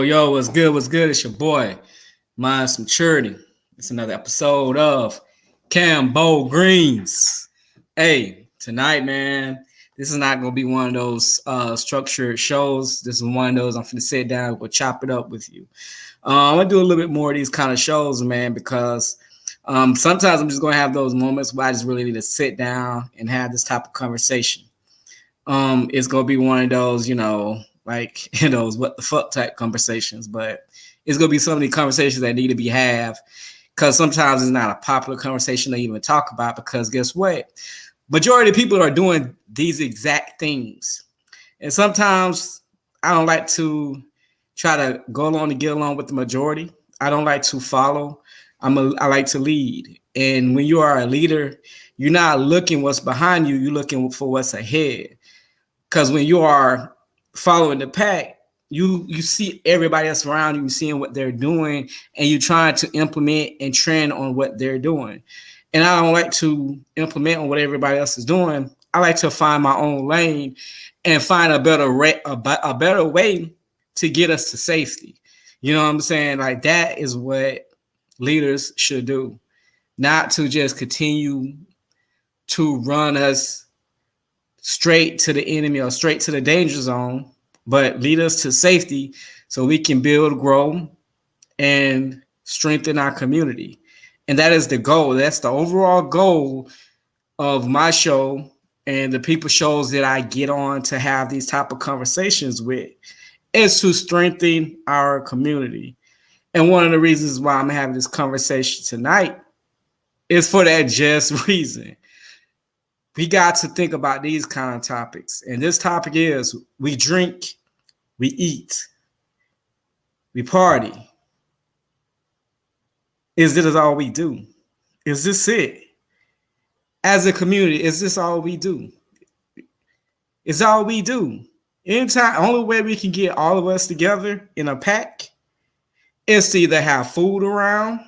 Yo, what's good? What's good? It's your boy, Mind's Maturity. It's another episode of CanBo Greens. Hey, tonight, man, this is not gonna be one of those structured shows. This is one of those I'm gonna sit down, we'll chop it up with you. I'm gonna do a little bit more of these kind of shows, man, because sometimes I'm just gonna have those moments where I just really need to sit down and have this type of conversation. It's gonna be one of those, like those what the fuck type conversations, but it's gonna be some of the conversations that need to be had because sometimes it's not a popular conversation to even talk about because guess what? Majority of people are doing these exact things. And sometimes I don't like to try to go along to get along with the majority. I don't like to follow. I like to lead. And when you are a leader, you're not looking what's behind you, you're looking for what's ahead. Because when you are following the pack, you see everybody else around you, seeing what they're doing, and you're trying to implement and trend on what they're doing. And I don't like to implement on what everybody else is doing. I like to find my own lane and find a better way to get us to safety. You know what I'm saying? Like that is what leaders should do, not to just continue to run us straight to the enemy or straight to the danger zone, but lead us to safety so we can build, grow, and strengthen our community. And that is the goal. That's the overall goal of my show and the people shows that I get on to have these type of conversations with is to strengthen our community. And one of the reasons why I'm having this conversation tonight is for that just reason. We got to think about these kind of topics. And this topic is we drink, we eat, we party. Is this all we do? Is this it? As a community, is this all we do? It's all we do. Anytime, only way we can get all of us together in a pack is to either have food around,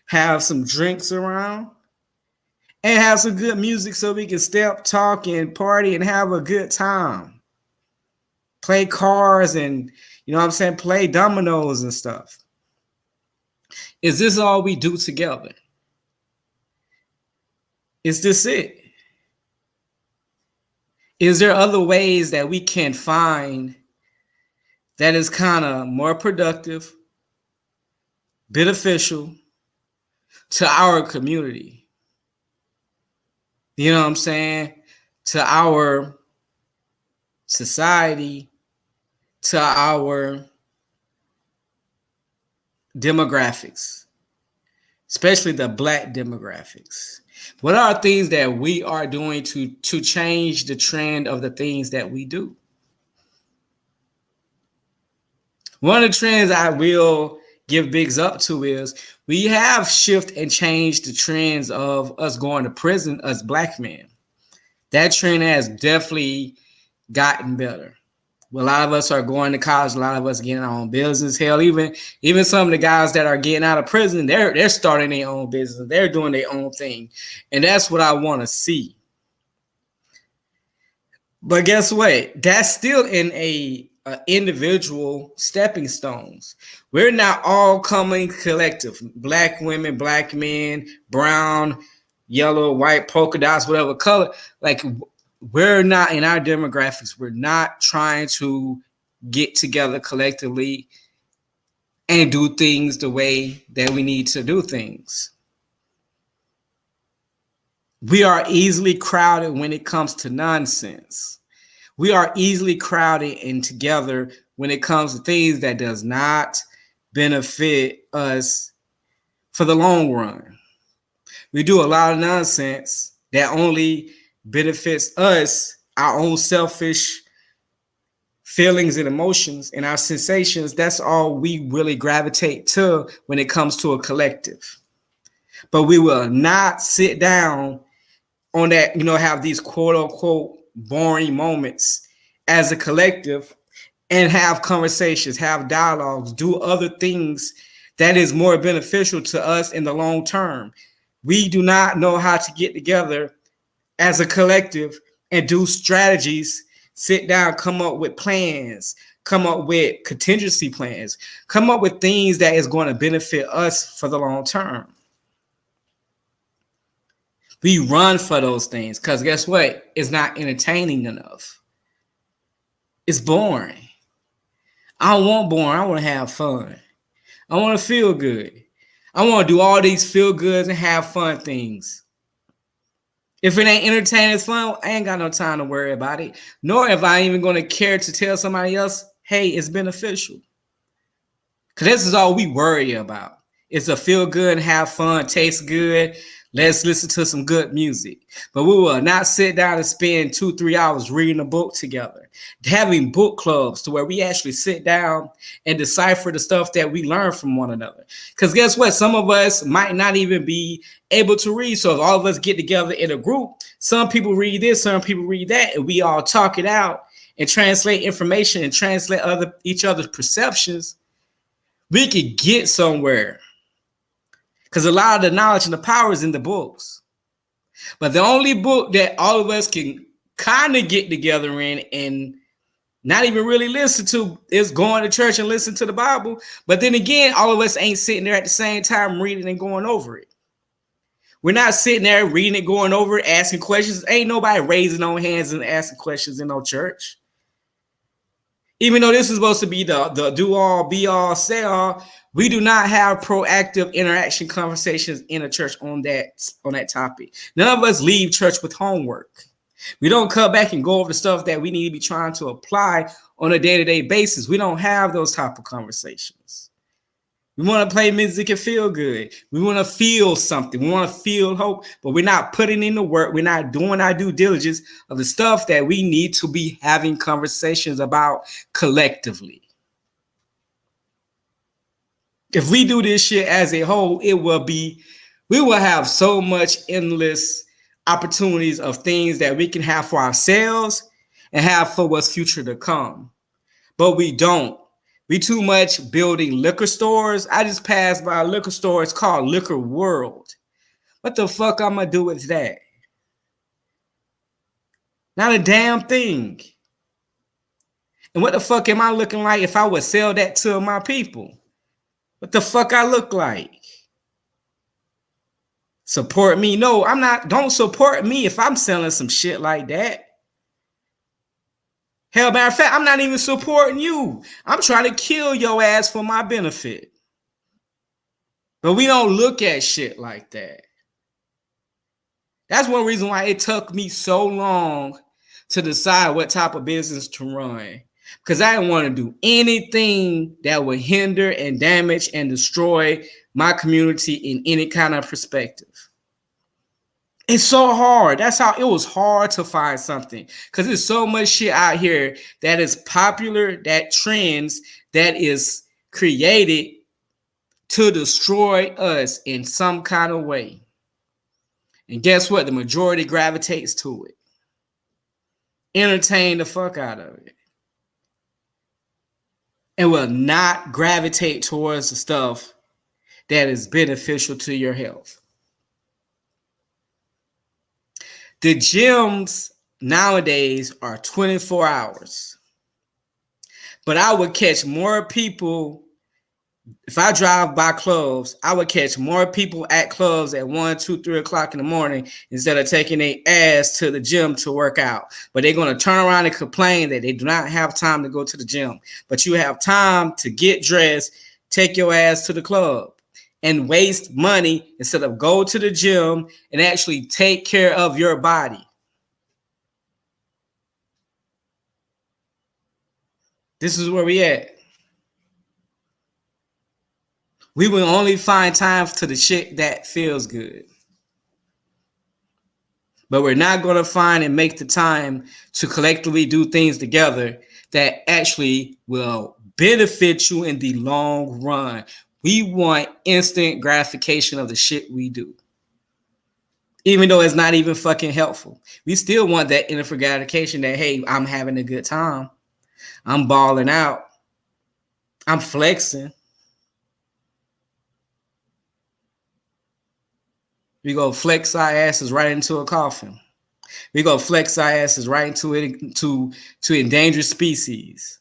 have some drinks around, and have some good music so we can step, talk, and party and have a good time. Play cards and, play dominoes and stuff. Is this all we do together? Is this it? Is there other ways that we can find that is kind of more productive, beneficial to our community? You know what I'm saying? To our society, to our demographics, especially the Black demographics. What are things that we are doing to change the trend of the things that we do? One of the trends I will give bigs up to is we have shift and changed the trends of us going to prison as Black men. That trend has definitely gotten better. A lot of us are going to college. A lot of us getting our own business. Hell, even some of the guys that are getting out of prison, they're starting their own business. They're doing their own thing, and that's what I want to see. But guess what? That's still in a individual stepping stones. We're not all coming collective. Black women, Black men, brown, yellow, white, polka dots, whatever color. Like, we're not in our demographics. We're not trying to get together collectively and do things the way that we need to do things. We are easily crowded when it comes to nonsense. We are easily crowded and together when it comes to things that does not benefit us for the long run. We do a lot of nonsense that only benefits us, our own selfish feelings and emotions and our sensations. That's all we really gravitate to when it comes to a collective. But we will not sit down on that, have these quote unquote boring moments as a collective and have conversations, have dialogues, do other things that is more beneficial to us in the long term. We do not know how to get together as a collective and do strategies, sit down, come up with plans, come up with contingency plans, come up with things that is going to benefit us for the long term. We run for those things because guess what? It's not entertaining enough. It's boring. I don't want boring. I want to have fun. I want to feel good. I want to do all these feel goods and have fun things. If it ain't entertaining, it's fun, I ain't got no time to worry about it. Nor if I even going to care to tell somebody else, hey, it's beneficial. Because this is all we worry about. It's a feel good, have fun, taste good. Let's listen to some good music. But we will not sit down and spend 2-3 hours reading a book together. Having book clubs to where we actually sit down and decipher the stuff that we learn from one another. Because guess what? Some of us might not even be able to read. So if all of us get together in a group, some people read this, some people read that, and we all talk it out and translate information and translate each other's perceptions, we could get somewhere. Because a lot of the knowledge and the power is in the books. But the only book that all of us can kind of get together in and not even really listen to is going to church and listen to the Bible. But then again, all of us ain't sitting there at the same time reading and going over it. We're not sitting there reading it, going over it, asking questions. Ain't nobody raising no hands and asking questions in no church. Even though this is supposed to be the do all, be all, say all, we do not have proactive interaction conversations in a church on that topic. None of us leave church with homework. We don't come back and go over the stuff that we need to be trying to apply on a day-to-day basis. We don't have those type of conversations. We want to play music and feel good. We want to feel something. We want to feel hope, but we're not putting in the work. We're not doing our due diligence of the stuff that we need to be having conversations about collectively. If we do this shit as a whole, we will have so much endless opportunities of things that we can have for ourselves and have for what's future to come. But we don't. We too much building liquor stores. I just passed by a liquor store. It's called Liquor World. What the fuck I'm gonna do with that? Not a damn thing. And what the fuck am I looking like if I would sell that to my people? What the fuck I look like? Support me? No, I'm not. Don't support me if I'm selling some shit like that. Hell, matter of fact, I'm not even supporting you. I'm trying to kill your ass for my benefit. But we don't look at shit like that. That's one reason why it took me so long to decide what type of business to run. because I didn't want to do anything that would hinder and damage and destroy my community in any kind of perspective. It's so hard. That's how it was hard to find something, because there's so much shit out here that is popular, that trends, that is created to destroy us in some kind of way. And guess what? The majority gravitates to it. Entertain the fuck out of it. And will not gravitate towards the stuff that is beneficial to your health. The gyms nowadays are 24 hours. But I would catch more people. If I drive by clubs, I would catch more people at clubs at 1, 2, 3 o'clock in the morning instead of taking their ass to the gym to work out. But they're going to turn around and complain that they do not have time to go to the gym. But you have time to get dressed, take your ass to the club, and waste money instead of go to the gym and actually take care of your body. This is where we at. We will only find time to the shit that feels good. But we're not going to find and make the time to collectively do things together that actually will benefit you in the long run. We want instant gratification of the shit we do. Even though it's not even fucking helpful. We still want that instant gratification that, hey, I'm having a good time. I'm balling out. I'm flexing. We go flex our asses right into a coffin. We go flex our asses right into it to endangered species.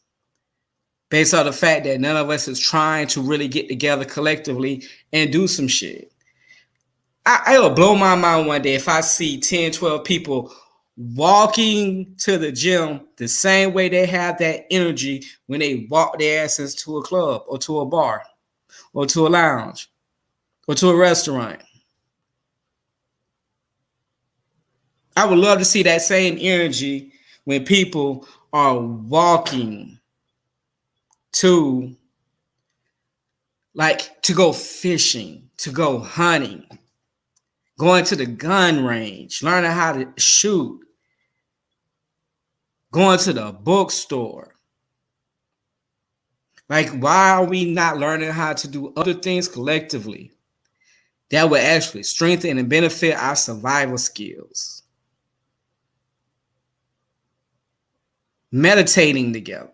Based on the fact that none of us is trying to really get together collectively and do some shit. It'll blow my mind one day if I see 10, 12 people walking to the gym the same way they have that energy when they walk their asses to a club or to a bar or to a lounge or to a restaurant. I would love to see that same energy when people are walking to go fishing, to go hunting, going to the gun range, learning how to shoot, going to the bookstore. Like, why are we not learning how to do other things collectively that would actually strengthen and benefit our survival skills? Meditating together.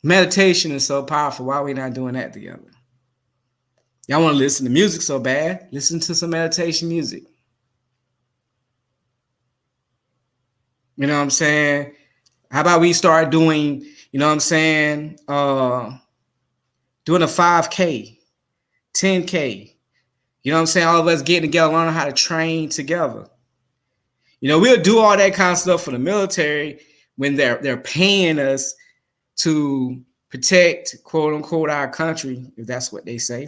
Meditation is so powerful. Why are we not doing that together? Y'all want to listen to music so bad? Listen to some meditation music. You know what I'm saying? How about we start doing, you know what I'm saying, doing a 5K, 10K. You know what I'm saying? All of us getting together, learning how to train together. You know, we'll do all that kind of stuff for the military when they're paying us to protect, quote unquote, our country, if that's what they say.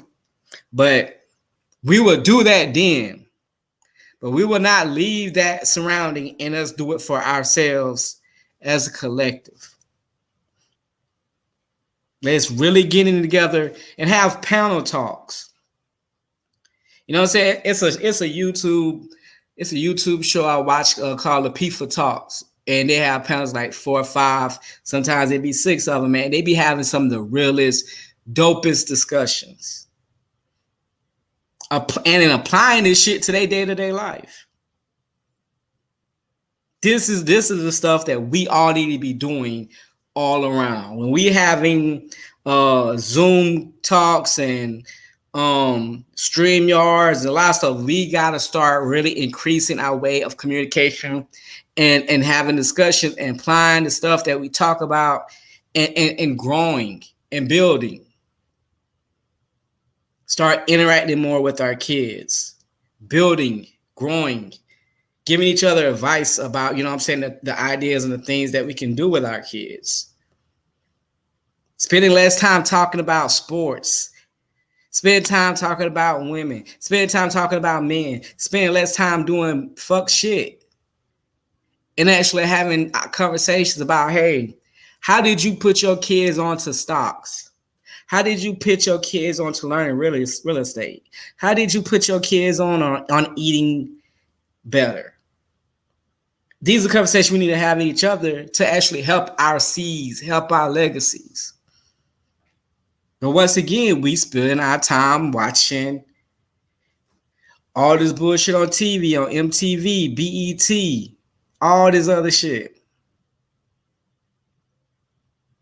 But we will do that then. But we will not leave that surrounding and us do it for ourselves as a collective. Let's really get in together and have panel talks. You know what I'm saying? It's a YouTube show I watch called the FIFA Talks. And they have panels like 4 or 5. Sometimes it'd be 6 of them, man. They be having some of the realest, dopest discussions. And in applying this shit to their day-to-day life. This is the stuff that we all need to be doing all around. When we having Zoom talks and StreamYards and a lot of stuff, we got to start really increasing our way of communication and having discussions and applying the stuff that we talk about and growing and building. Start interacting more with our kids, building, growing, giving each other advice about, you know what I'm saying, the ideas and the things that we can do with our kids. Spending less time talking about sports. Spend time talking about women. Spend time talking about men. Spend less time doing fuck shit. and actually having conversations about, hey, how did you put your kids onto stocks? How did you put your kids onto learning real estate? How did you put your kids on eating better? These are conversations we need to have with each other to actually help our seeds, help our legacies. But once again, we spend our time watching all this bullshit on TV, on MTV, BET, all this other shit.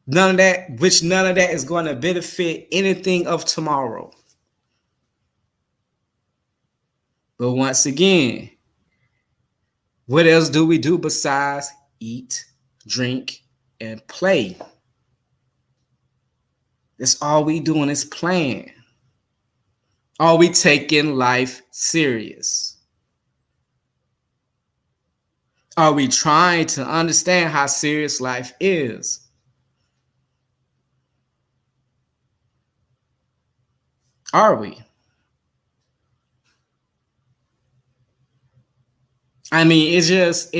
None of that is going to benefit anything of tomorrow. But once again, what else do we do besides eat, drink, and play? That's all we doing is playing. Are we taking life serious? Are we trying to understand how serious life is? Are we? I mean, it's just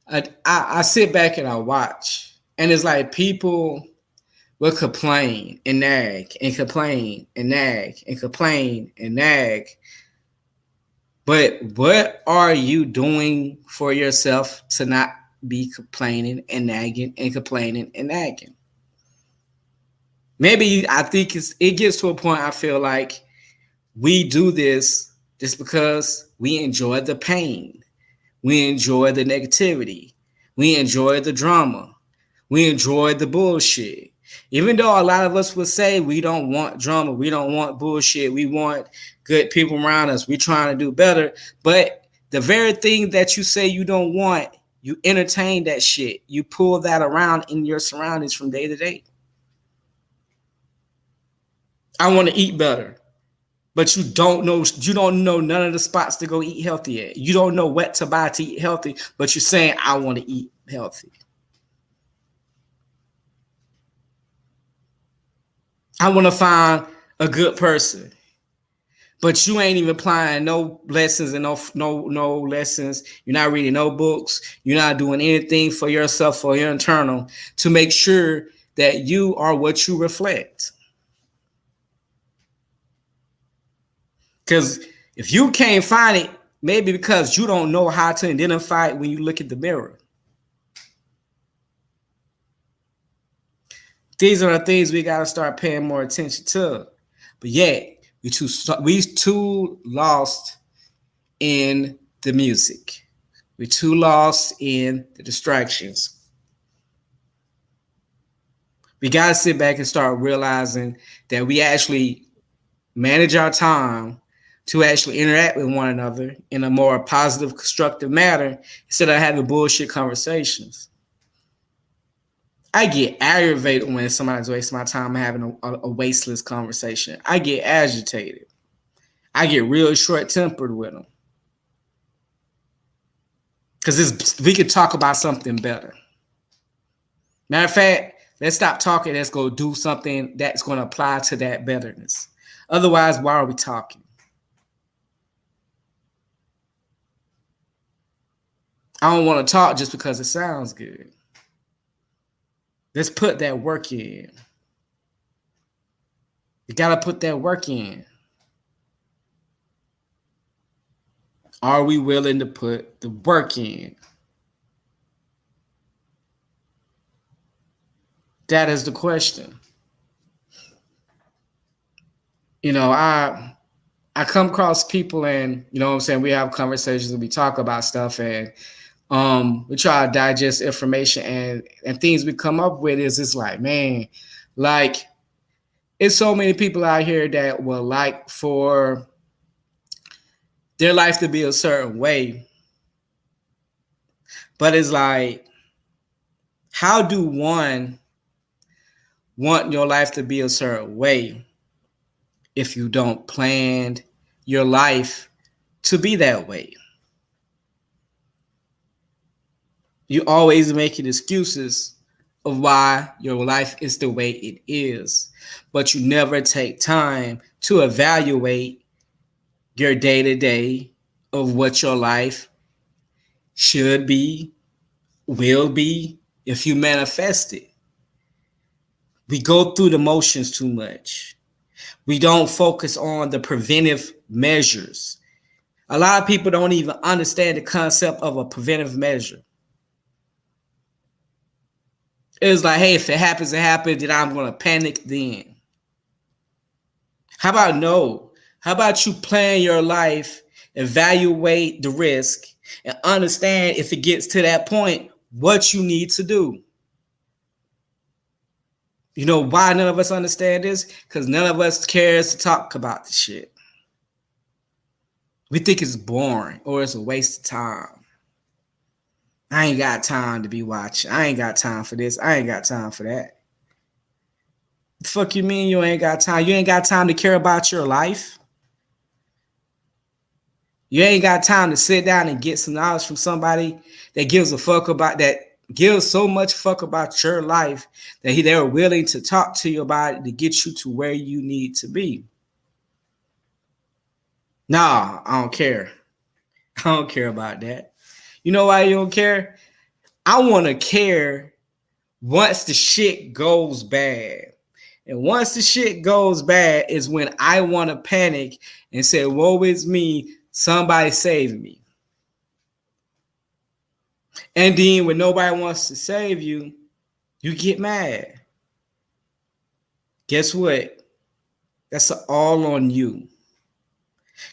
I sit back and I watch, and it's like people will complain and nag and complain and nag and complain and nag. But what are you doing for yourself to not be complaining and nagging and complaining and nagging? Maybe I think it gets to a point I feel like we do this just because we enjoy the pain. We enjoy the negativity. We enjoy the drama. We enjoy the bullshit. Even though a lot of us would say we don't want drama, we don't want bullshit, we want good people around us, we're trying to do better. But the very thing that you say you don't want, you entertain that shit. You pull that around in your surroundings from day to day. I want to eat better. But you don't know none of the spots to go eat healthy at. You don't know what to buy to eat healthy, but you're saying I want to eat healthy. I want to find a good person, but you ain't even applying no lessons and no lessons. You're not reading no books. You're not doing anything for yourself, for your internal, to make sure that you are what you reflect. Because if you can't find it, maybe because you don't know how to identify it when you look at the mirror. These are the things we got to start paying more attention to. But yet, we too lost in the music. We're too lost in the distractions. We got to sit back and start realizing that we actually manage our time to actually interact with one another in a more positive, constructive manner instead of having bullshit conversations. I get aggravated when somebody's wasting my time having a wasteless conversation. I get agitated. I get real short-tempered with them. Because we could talk about something better. Matter of fact, let's stop talking. Let's go do something that's going to apply to that betterness. Otherwise, why are we talking? I don't want to talk just because it sounds good. Let's put that work in. You got to put that work in. Are we willing to put the work in? That is the question. You know, I come across people and, you know what I'm saying, we have conversations and we talk about stuff and we try to digest information and things we come up with is it's like, man, like it's so many people out here that would like for their life to be a certain way. But it's like, how do one want your life to be a certain way if you don't plan your life to be that way? You always making excuses of why your life is the way it is, but you never take time to evaluate your day to day of what your life should be, will be if you manifest it. We go through the motions too much. We don't focus on the preventive measures. A lot of people don't even understand the concept of a preventive measure. It's like, hey, if it happens, it happens, then I'm going to panic then. How about no? How about you plan your life, evaluate the risk, and understand if it gets to that point, what you need to do? You know why none of us understand this? Because none of us cares to talk about the shit. We think it's boring or it's a waste of time. I ain't got time to be watching. I ain't got time for this. I ain't got time for that. The fuck you mean you ain't got time? You ain't got time to care about your life? You ain't got time to sit down and get some knowledge from somebody that gives a fuck about that, gives so much fuck about your life that they're willing to talk to you about it to get you to where you need to be. Nah, I don't care. I don't care about that. You know why you don't care? I want to care once the shit goes bad. And once the shit goes bad is when I want to panic and say, woe is me, somebody save me. And then when nobody wants to save you, you get mad. Guess what? That's all on you.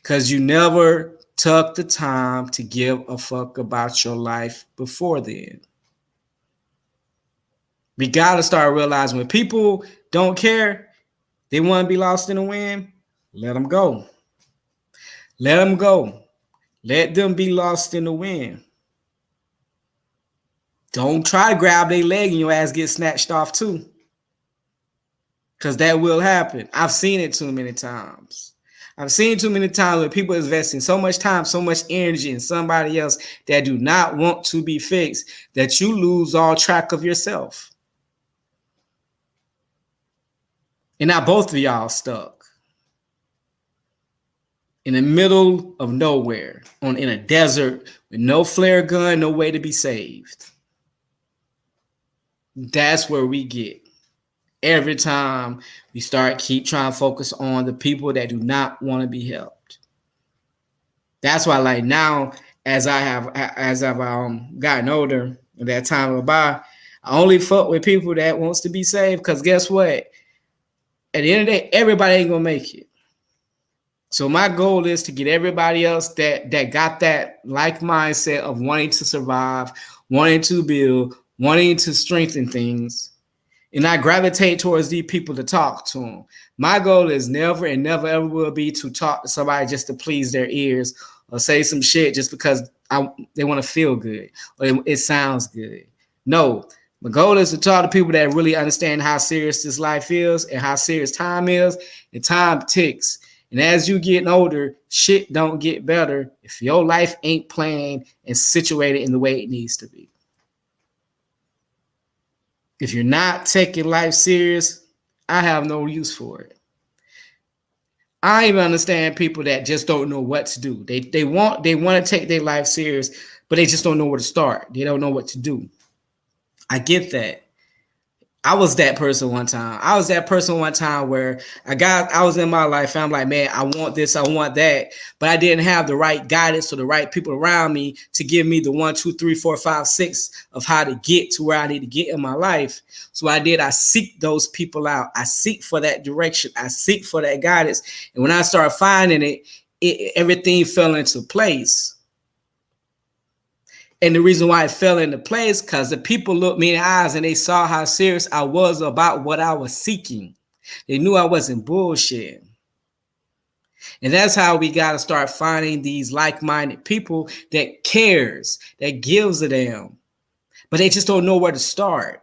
Because you never took the time to give a fuck about your life before then. We got to start realizing when people don't care, they want to be lost in the wind, let them go. Let them go. Let them be lost in the wind. Don't try to grab their leg and your ass get snatched off too. Because that will happen. I've seen it too many times. I've seen too many times where people investing so much time, so much energy in somebody else that do not want to be fixed that you lose all track of yourself. And now both of y'all stuck in the middle of nowhere, in a desert with no flare gun, no way to be saved. That's where we get. Every time we keep trying to focus on the people that do not want to be helped. That's why, like now, as I've gotten older, and that time went by, I only fuck with people that wants to be saved. Because guess what? At the end of the day, everybody ain't gonna make it. So my goal is to get everybody else that got that like mindset of wanting to survive, wanting to build, wanting to strengthen things. And I gravitate towards these people to talk to them. My goal is never and never ever will be to talk to somebody just to please their ears or say some shit just because they want to feel good or it sounds good. No, my goal is to talk to people that really understand how serious this life is and how serious time is. And time ticks. And as you get older, shit don't get better if your life ain't planned and situated in the way it needs to be. If you're not taking life serious, I have no use for it. I even understand people that just don't know what to do. They want to take their life serious, but they just don't know where to start. They don't know what to do. I get that. I was that person one time. Where I was in my life and I'm like, man, I want this, I want that. But I didn't have the right guidance or the right people around me to give me the 1, 2, 3, 4, 5, 6 of how to get to where I need to get in my life. So I seek those people out. I seek for that direction. I seek for that guidance. And when I started finding it, everything fell into place. And the reason why it fell into place, because the people looked me in the eyes and they saw how serious I was about what I was seeking. They knew I wasn't bullshit. And that's how we got to start finding these like-minded people that cares, that gives a damn. But they just don't know where to start.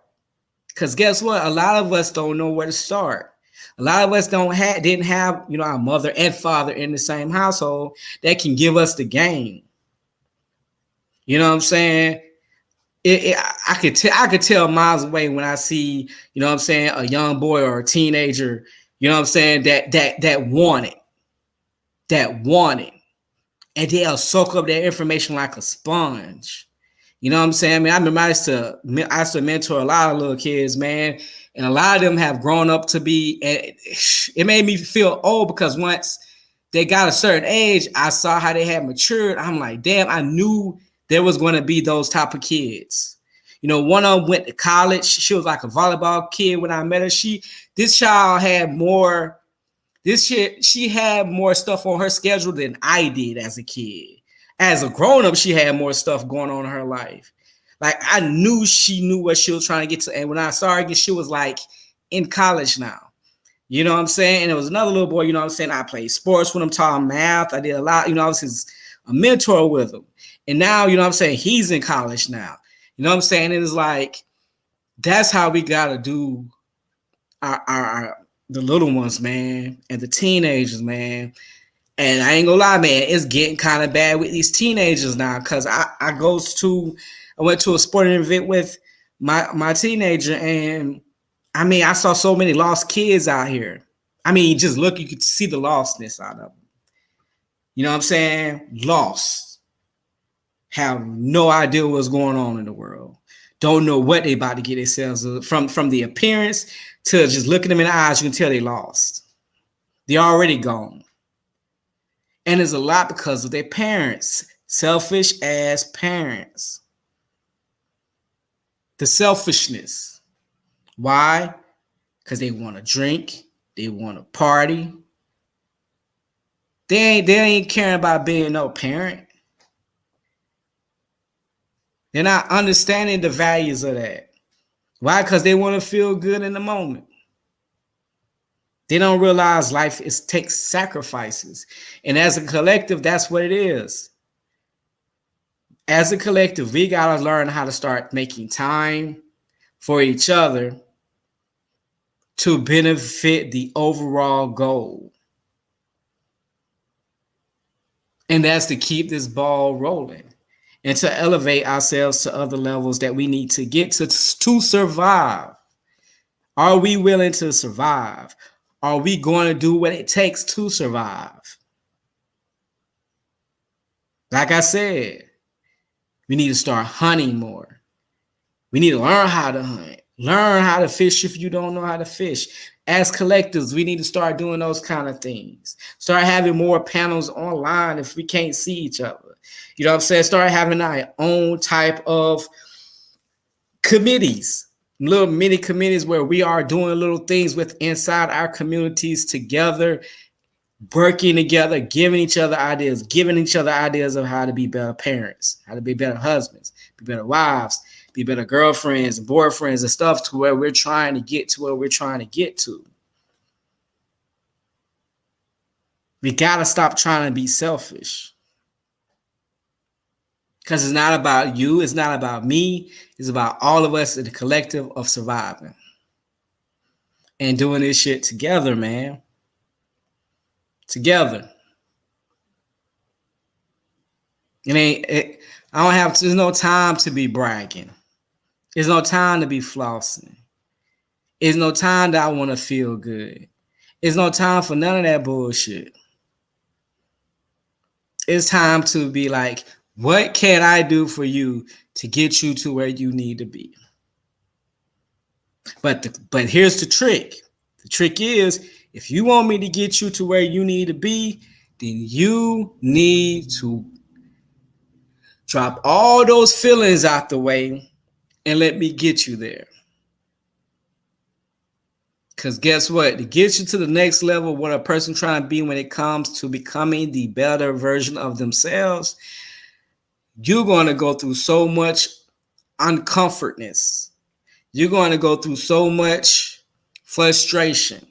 Because guess what? A lot of us don't know where to start. A lot of us didn't have, our mother and father in the same household that can give us the game. You know what I'm saying? I could tell miles away when I see, a young boy or a teenager, that want it, and they'll soak up that information like a sponge. You know what I'm saying? I mean, I remember I used to mentor a lot of little kids, man, and a lot of them have grown up to be. It made me feel old because once they got a certain age, I saw how they had matured. I'm like, damn, I knew there was going to be those type of kids. You know, one of them went to college. She was like a volleyball kid when I met her. This child had more. She had more stuff on her schedule than I did as a kid. As a grown up, she had more stuff going on in her life. Like I knew she knew what she was trying to get to. And when I saw her again, she was like in college now. You know what I'm saying? And it was another little boy, you know what I'm saying? I played sports with him, taught him math. I did a lot, you know, I was a mentor with him. And now, you know what I'm saying? He's in college now. You know what I'm saying? And it's like, that's how we got to do our the little ones, man, and the teenagers, man. And I ain't gonna lie, man, it's getting kind of bad with these teenagers now. Cause I went to a sporting event with my teenager, and I mean, I saw so many lost kids out here. I mean, just look, you could see the lostness out of them. You know what I'm saying? Lost. Have no idea what's going on in the world. Don't know what they about to get themselves from the appearance to just looking them in the eyes. You can tell they lost. They're already gone. And it's a lot because of their parents. Selfish ass parents. The selfishness. Why? Because they want to drink. They want to party. They ain't caring about being no parent. They're not understanding the values of that. Why? Because they want to feel good in the moment. They don't realize life takes sacrifices. And as a collective, that's what it is. As a collective, we got to learn how to start making time for each other to benefit the overall goal. And that's to keep this ball rolling and to elevate ourselves to other levels that we need to get to survive. Are we willing to survive? Are we going to do what it takes to survive? Like I said, we need to start hunting more. We need to learn how to hunt. Learn how to fish if you don't know how to fish. As collectives, we need to start doing those kind of things. Start having more panels online if we can't see each other. You know what I'm saying? Start having our own type of committees, little mini committees where we are doing little things with inside our communities together, working together, giving each other ideas of how to be better parents, how to be better husbands, be better wives, be better girlfriends and boyfriends and stuff, to where we're trying to get to where we're trying to get to. We got to stop trying to be selfish. Because it's not about you. It's not about me. It's about all of us in the collective of surviving. And doing this shit together, man. Together. I don't have, there's no time to be bragging. There's no time to be flossing. There's no time that I want to feel good. There's no time for none of that bullshit. It's time to be like, what can I do for you to get you to where you need to be? But here's the trick. The trick is, if you want me to get you to where you need to be, then you need to drop all those feelings out the way and let me get you there. Because guess what? To get you to the next level, what a person trying to be when it comes to becoming the better version of themselves, you're going to go through so much uncomfortness. You're going to go through so much frustration,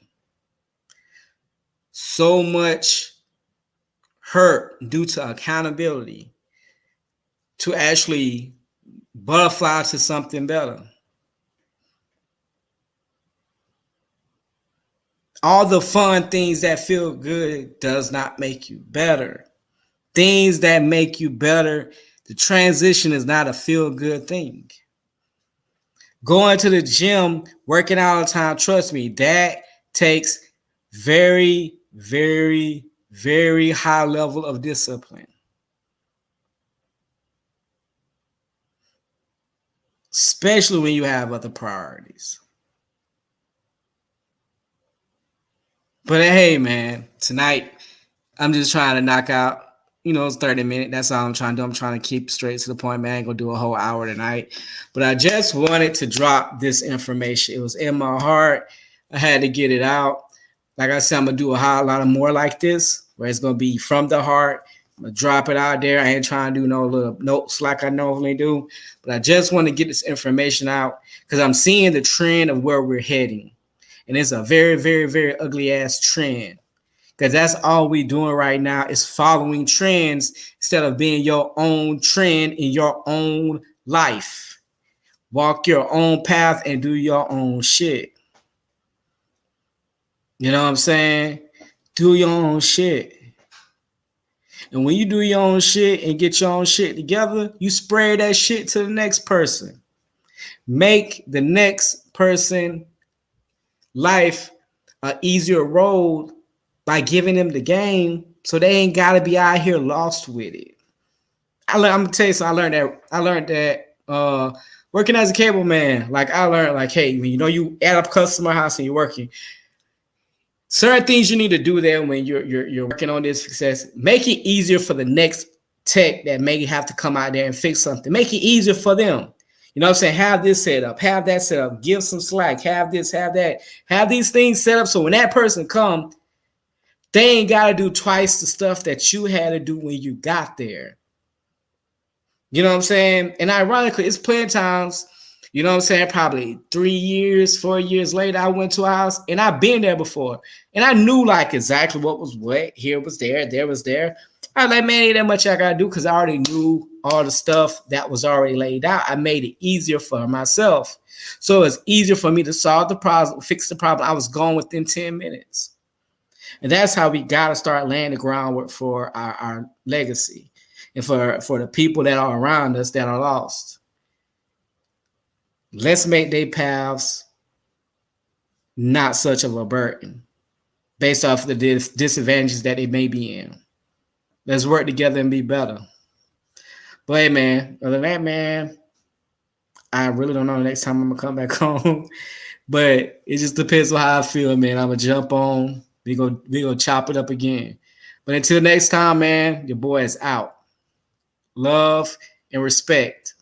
so much hurt due to accountability to actually butterfly to something better. All the fun things that feel good does not make you better. Things that make you better, the transition is not a feel-good thing. Going to the gym, working out all the time, trust me, that takes very, very, very high level of discipline. especially when you have other priorities. But hey, man, tonight I'm just trying to knock out, it's 30 minutes. That's all I'm trying to do. I'm trying to keep straight to the point, man. I ain't gonna do a whole hour tonight. But I just wanted to drop this information. It was in my heart. I had to get it out. Like I said, I'm gonna do a whole lot of more like this, where it's gonna be from the heart. I'm gonna drop it out there. I ain't trying to do no little notes like I normally do. But I just want to get this information out because I'm seeing the trend of where we're heading. And it's a very, very, very ugly ass trend. Because that's all we doing right now is following trends instead of being your own trend in your own life. Walk your own path and do your own shit. You know what I'm saying? Do your own shit. And when you do your own shit and get your own shit together, you spread that shit to the next person. Make the next person life an easier road by giving them the game so they ain't got to be out here lost with it. I'm gonna tell you something. I learned that working as a cable man, like I learned, like, hey, when you at a customer house and you're working, certain things you need to do there when you're working on this success. Make it easier for the next tech that may have to come out there and fix something. Make it easier for them. You know what I'm saying? Have this set up, have that set up, give some slack, have this, have that, have these things set up so when that person comes, they ain't got to do twice the stuff that you had to do when you got there. You know what I'm saying? And ironically, it's plenty of times, you know what I'm saying, probably 3 years, 4 years later, I went to a house and I've been there before. And I knew like exactly what was what. Here was there was there. I was like, man, ain't that much I got to do because I already knew all the stuff that was already laid out. I made it easier for myself. So it's easier for me to solve the problem, fix the problem. I was gone within 10 minutes. And that's how we got to start laying the groundwork for our legacy and for the people that are around us that are lost. Let's make their paths not such of a burden based off of the disadvantages that they may be in. Let's work together and be better. But hey, man, other than that, man, I really don't know the next time I'm going to come back home. But it just depends on how I feel, man. I'm going to jump on. We gonna chop it up again. But until next time, man, your boy is out. Love and respect.